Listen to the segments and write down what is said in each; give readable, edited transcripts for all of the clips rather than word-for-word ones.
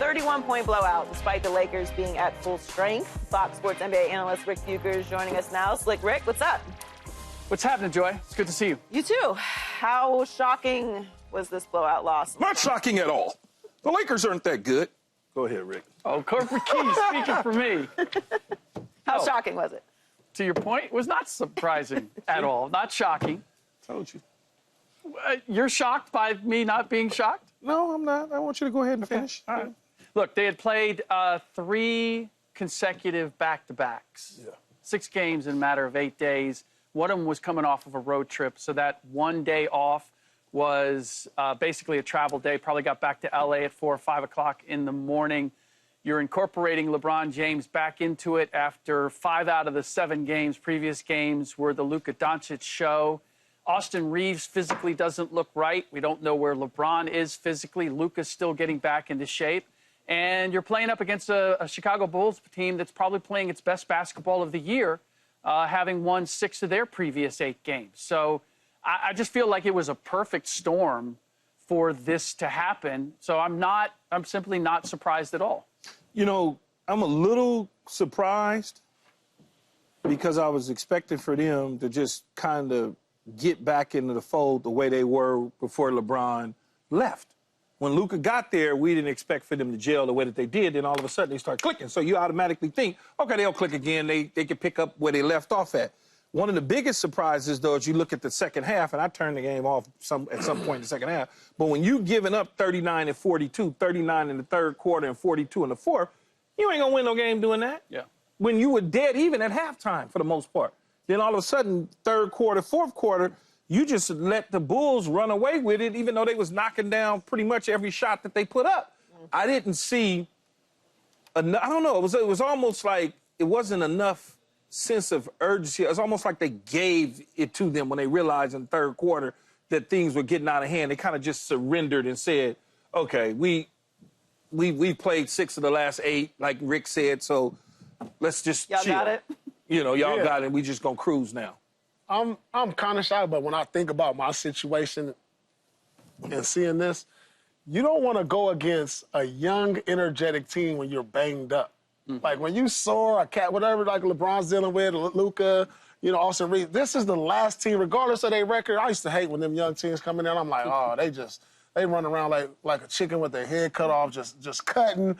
31-point blowout, despite the Lakers being at full strength. Fox Sports NBA analyst Ric Bucher is joining us now. Slick Rick, what's up? What's happening, Joy? It's good to see you. You too. How shocking was this blowout loss? Not shocking at all. The Lakers aren't that good. Go ahead, Rick. Oh, Corporate Keys speaking for me. How shocking was it? To your point, it was not surprising at all. Not shocking. Told you. You're shocked by me not being shocked? No, I'm not. I want you to go ahead and finish. All right. Look, they had played 3 consecutive back-to-backs. Yeah. 6 games in a matter of 8 days. One of them was coming off of a road trip, so that one day off was basically a travel day. Probably got back to L.A. at 4 or 5 o'clock in the morning. You're incorporating LeBron James back into it after 5 out of the 7 previous games were the Luka Doncic show. Austin Reeves physically doesn't look right. We don't know where LeBron is physically. Luka's still getting back into shape. And you're playing up against a Chicago Bulls team that's probably playing its best basketball of the year, having won 6 of their previous 8 games. So I just feel like it was a perfect storm for this to happen. So I'm simply not surprised at all. You know, I'm a little surprised because I was expecting for them to just kind of get back into the fold the way they were before LeBron left. When Luka got there, we didn't expect for them to gel the way that they did. Then all of a sudden they start clicking. So you automatically think, okay, they'll click again. They can pick up where they left off at. One of the biggest surprises, though, is you look at the second half, and I turned the game off at some point in the second half, but when you giving up 39 and 42, 39 in the third quarter and 42 in the fourth, you ain't going to win no game doing that. Yeah. When you were dead even at halftime for the most part. Then all of a sudden, third quarter, fourth quarter, you just let the Bulls run away with it, even though they was knocking down pretty much every shot that they put up. I didn't see, I don't know, it was almost like it wasn't enough sense of urgency. It was almost like they gave it to them when they realized in the third quarter that things were getting out of hand. They kind of just surrendered and said, okay, we played 6 of the last 8, like Rick said, so let's just chill. Y'all got it? You know, y'all got it. We just gonna cruise now. I'm kind of shocked, but when I think about my situation and seeing this, you don't want to go against a young, energetic team when you're banged up. Mm-hmm. Like when you saw a cat, whatever, like LeBron's dealing with, Luka, you know, Austin Reeves. This is the last team, regardless of their record. I used to hate when them young teams come in there. I'm like, oh, they run around like a chicken with their head cut off, just cutting,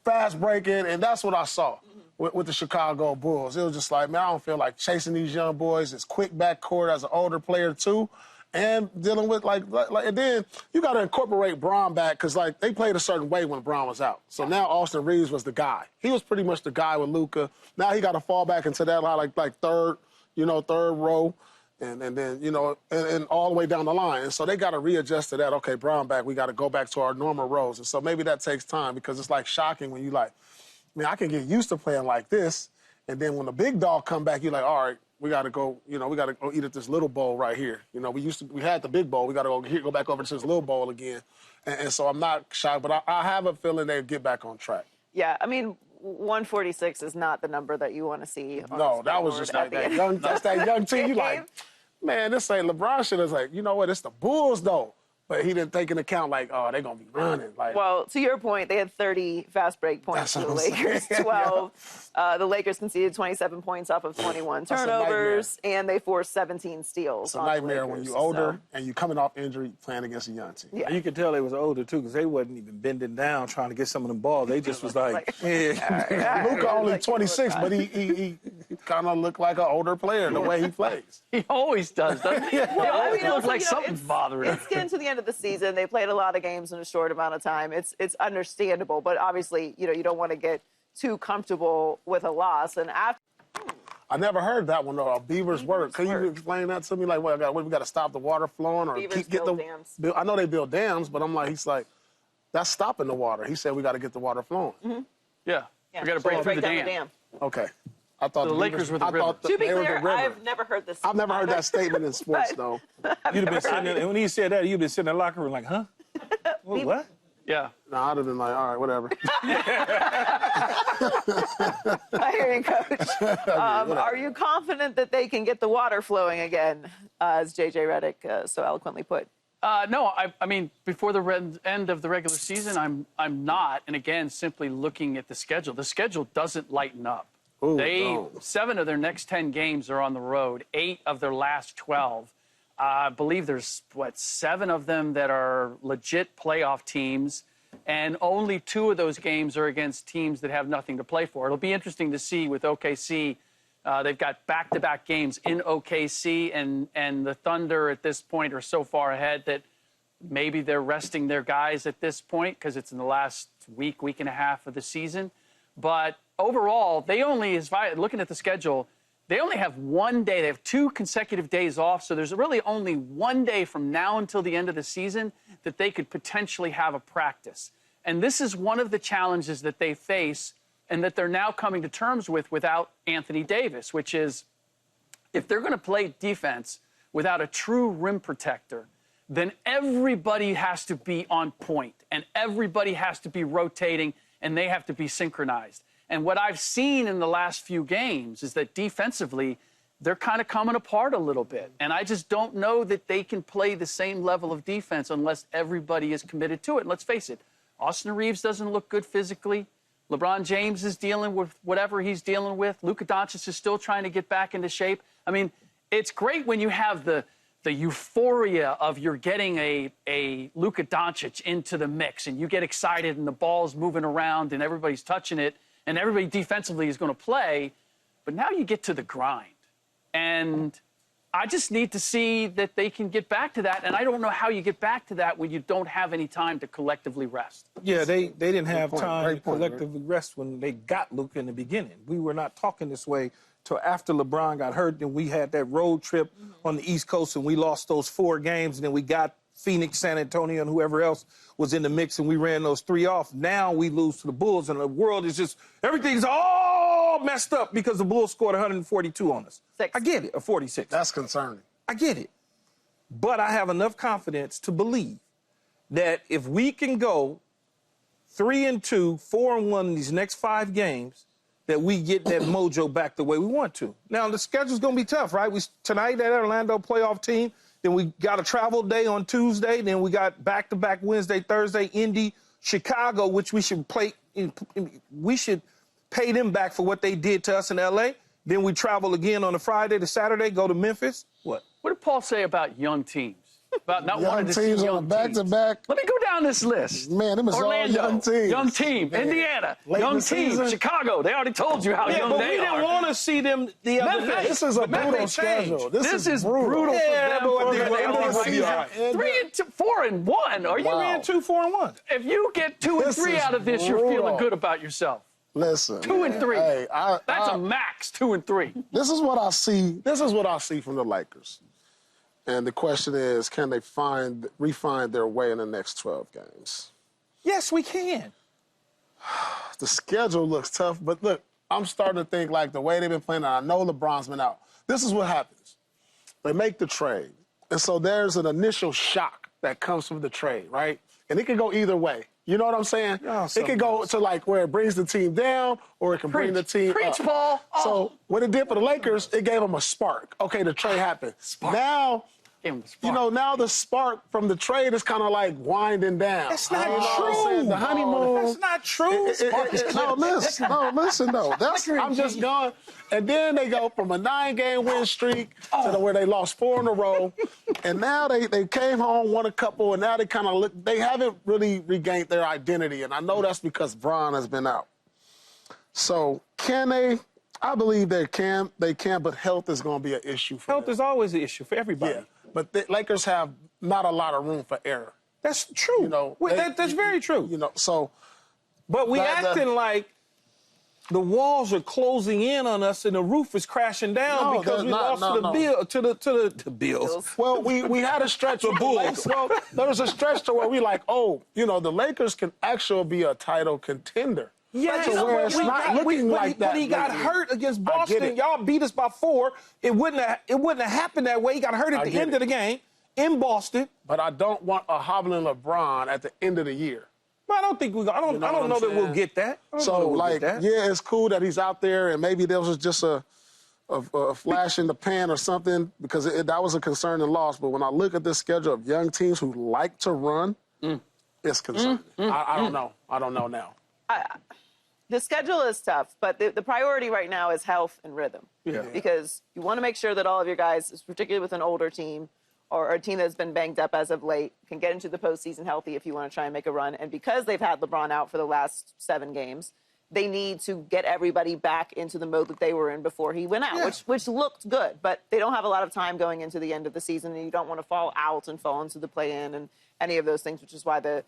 fast breaking, and that's what I saw with the Chicago Bulls. It was just like, man, I don't feel like chasing these young boys. It's quick backcourt as an older player too, and dealing with and then you got to incorporate Bron back because like they played a certain way when Bron was out. So now Austin Reeves was the guy. He was pretty much the guy with Luka. Now he got to fall back into that line like third row. And then, you know, and all the way down the line. And so they got to readjust to that. Okay, Brown back. We got to go back to our normal roles. And so maybe that takes time because it's like shocking when you like, man, I can get used to playing like this. And then when the big dog come back, you're like, all right, we got to go, you know, we got to go eat at this little bowl right here. You know, we had the big bowl. We got to go back over to this little bowl again. And so I'm not shocked, but I have a feeling they'll get back on track. Yeah, I mean, 146 is not the number that you want to see. No, that was just like that young, that's that young team. You like, man, this ain't LeBron shit. Is like, you know what? It's the Bulls though. But he didn't take into account like, oh, they're gonna be running. Like, well, to your point, they had 30 fast break points for the Lakers, 12. Yeah. The Lakers conceded 27 points off of 21 turnovers, and they forced 17 steals. It's a nightmare when you're older and you're coming off injury playing against a young team. Yeah. You could tell they was older too because they wasn't even bending down trying to get some of them balls. They just was like, yeah. Luka only 26, but he kind of looked like an older player the way he plays. He always does, doesn't he? Yeah, I mean, it looks like something's bothering him. It's getting to the end of the season. They played a lot of games in a short amount of time. It's understandable, but obviously, you know, you don't want to get too comfortable with a loss. And after, I never heard that one though. Beavers work. Can you explain that to me? Like, we got to stop the water flowing or Beavers build dams. I know they build dams, but I'm like, he's like, that's stopping the water. He said we got to get the water flowing. Mm-hmm. Yeah, we got to break through the dam. Okay. I thought the Lakers were the river. To be clear, I've never heard this. I've never heard that statement in sports, though. You'd have been sitting there, when he said that, you'd been sitting in the locker room like, huh? What? Yeah. No, I'd have been like, all right, whatever. I hear you, Coach. Are you confident that they can get the water flowing again, as J.J. Redick so eloquently put? No, I mean, before the end of the regular season, I'm not. And again, simply looking at the schedule doesn't lighten up. Ooh, 7 of their next 10 games are on the road, 8 of their last 12. I believe there's, 7 of them that are legit playoff teams, and only 2 of those games are against teams that have nothing to play for. It'll be interesting to see with OKC. They've got back-to-back games in OKC, and the Thunder at this point are so far ahead that maybe they're resting their guys at this point because it's in the last week and a half of the season. But overall, they only, looking at the schedule, they only have 1 day. They have 2 consecutive days off, so there's really only 1 day from now until the end of the season that they could potentially have a practice. And this is one of the challenges that they face and that they're now coming to terms with without Anthony Davis, which is if they're going to play defense without a true rim protector, then everybody has to be on point and everybody has to be rotating and they have to be synchronized. And what I've seen in the last few games is that defensively, they're kind of coming apart a little bit. And I just don't know that they can play the same level of defense unless everybody is committed to it. And let's face it, Austin Reeves doesn't look good physically. LeBron James is dealing with whatever he's dealing with. Luka Doncic is still trying to get back into shape. I mean, it's great when you have the euphoria of you're getting a Luka Doncic into the mix and you get excited and the ball's moving around and everybody's touching it and everybody defensively is going to play. But now you get to the grind. And I just need to see that they can get back to that. And I don't know how you get back to that when you don't have any time to collectively rest. Yeah, they didn't have time to collectively rest when they got Luka in the beginning. We were not talking this way till after LeBron got hurt. Then we had that road trip on the East Coast and we lost those 4 games. And then we got Phoenix, San Antonio, and whoever else was in the mix, and we ran those 3 off. Now we lose to the Bulls, and the world is just, everything's all messed up because the Bulls scored 142 on us. 6. I get it, or 46. That's concerning. I get it. But I have enough confidence to believe that if we can go 3-2, 4-1 in these next 5 games, that we get that mojo back the way we want to. Now, the schedule's going to be tough, right? Tonight, that Orlando playoff team, then we got a travel day on Tuesday. Then we got back-to-back Wednesday, Thursday, Indy, Chicago, which we should play. We should pay them back for what they did to us in L.A. Then we travel again on a Friday to Saturday, go to Memphis. What did Paul say about young teams? About not wanting to see young teams. Back-to-back. Let me go down this list. Man, them is Orlando, all young teams. Young team. Man. Indiana, Late young in team. season. Chicago, they already told you how young but they we are. didn't want to see them the other Memphis. night. This is a brutal Memphis schedule. This is brutal for Yeah, them. but For they the were end of the season. season. 4-1. Are you Wow. 3-2, 4-1. If you get 2 and This 3 is out of this, you're brutal. feeling good about yourself. Listen. 2 and 3. Hey, That's a max 2 and 3. This is what I see. This is what I see from the Lakers. And the question is, can they refine their way in the next 12 games? Yes, we can. The schedule looks tough, but look, I'm starting to think like the way they've been playing, and I know LeBron's been out. This is what happens. They make the trade. And so there's an initial shock that comes from the trade, right? And it can go either way. You know what I'm saying? Oh, it can go to like where it brings the team down or it can bring the team Preach, up. Paul. Oh. So what it did for the Lakers, it gave them a spark. Okay, the trade happened. Now, you know, now the spark from the trade is kind of like winding down. That's not You know what I'm true. saying? The honeymoon. That's not true. Listen, though. I'm just going. And then they go from a 9-game win streak to where they lost 4 in a row. And now they came home, won a couple, and now they kind of look, they haven't really regained their identity. And I know that's because Bron has been out. So can they? I believe they can, but health is going to be an issue for Health them. is always an issue for everybody. Yeah, but the Lakers have not a lot of room for error. That's true. You know, that's very true. You know, so. But we acting like the walls are closing in on us and the roof is crashing down because we lost to the Bills. Well, we had a stretch with Bulls. Well, there was a stretch to where we like, oh, you know, the Lakers can actually be a title contender. Yeah, to where it's not looking like that. But he got lately. hurt against I get Boston. it. Y'all beat us by 4. It wouldn't have happened that way. He got hurt at the end of the game in Boston. But I don't want a hobbling LeBron at the end of the year. But I don't think I don't know that we'll get that. So, like, yeah, it's cool that he's out there, and maybe there was just a a flash in the pan or something, because that was a concerning loss. But when I look at this schedule of young teams who like to run, it's concerning. I don't know. I don't know now. The schedule is tough, but the priority right now is health and rhythm. Yeah. Because you want to make sure that all of your guys, particularly with an older team or a team that's been banged up as of late, can get into the postseason healthy if you want to try and make a run. And because they've had LeBron out for the last 7 games, they need to get everybody back into the mode that they were in before he went out, which looked good. But they don't have a lot of time going into the end of the season, and you don't want to fall out and fall into the play-in and any of those things, which is why the...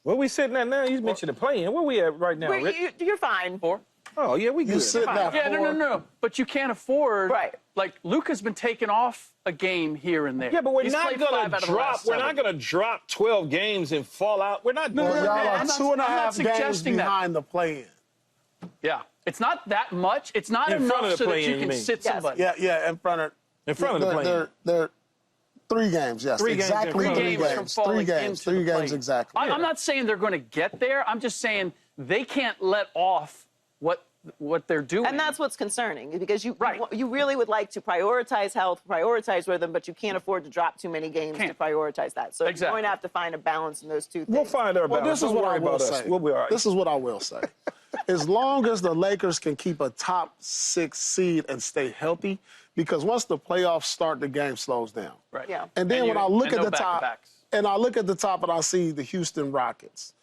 Where we sitting at now? You mentioned the play-in. Where we at right now, Rick? You're fine. 4. Oh, yeah, we good. You sitting at 4. Yeah, no. But you can't afford... Right. Like, Luka's been taking off a game here and there. Yeah, but He's played 5 out of the last 7. We're not gonna drop 12 games and fall out. We're not doing Y'all that. are 2.5 games behind the play-in. Yeah. It's not that much. It's not In front enough of the so that play-in, you you can mean? sit somebody. Yeah, in front of the play-in. They're 3 games, yes. 3 games exactly in front of 3 the games from falling into Three the games play. exactly. I'm not saying they're going to get there. I'm just saying they can't let off what they're doing. And that's what's concerning, because you Right. you really would like to prioritize health, prioritize rhythm, but you can't afford to drop too many games to prioritize that. So you're going to have to find a balance in those two things. We'll find our balance. This is what I Don't worry will about us. say. We'll be all right. This is what I will say. As long as the Lakers can keep a top 6 seed and stay healthy, because once the playoffs start, the game slows down. Right. Yeah. And then when I look at the top, back-to-backs. and I see the Houston Rockets,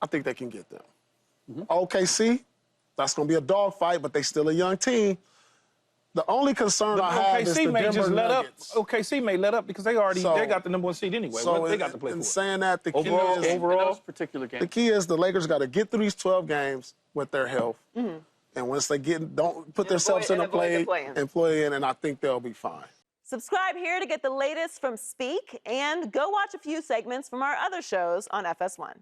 I think they can get them. OKC, that's going to be a dogfight, but they still a young team. The only concern I have is the OKC may Denver just let up. Nuggets. OKC may let up because they got the number 1 seed anyway. So They got to play in for it. saying that, the key Overall, is In those particular games. the key is the Lakers got to get through these 12 games with their health. And once they don't put themselves in a play-in, and I think they'll be fine. Subscribe here to get the latest from Speak, and go watch a few segments from our other shows on FS1.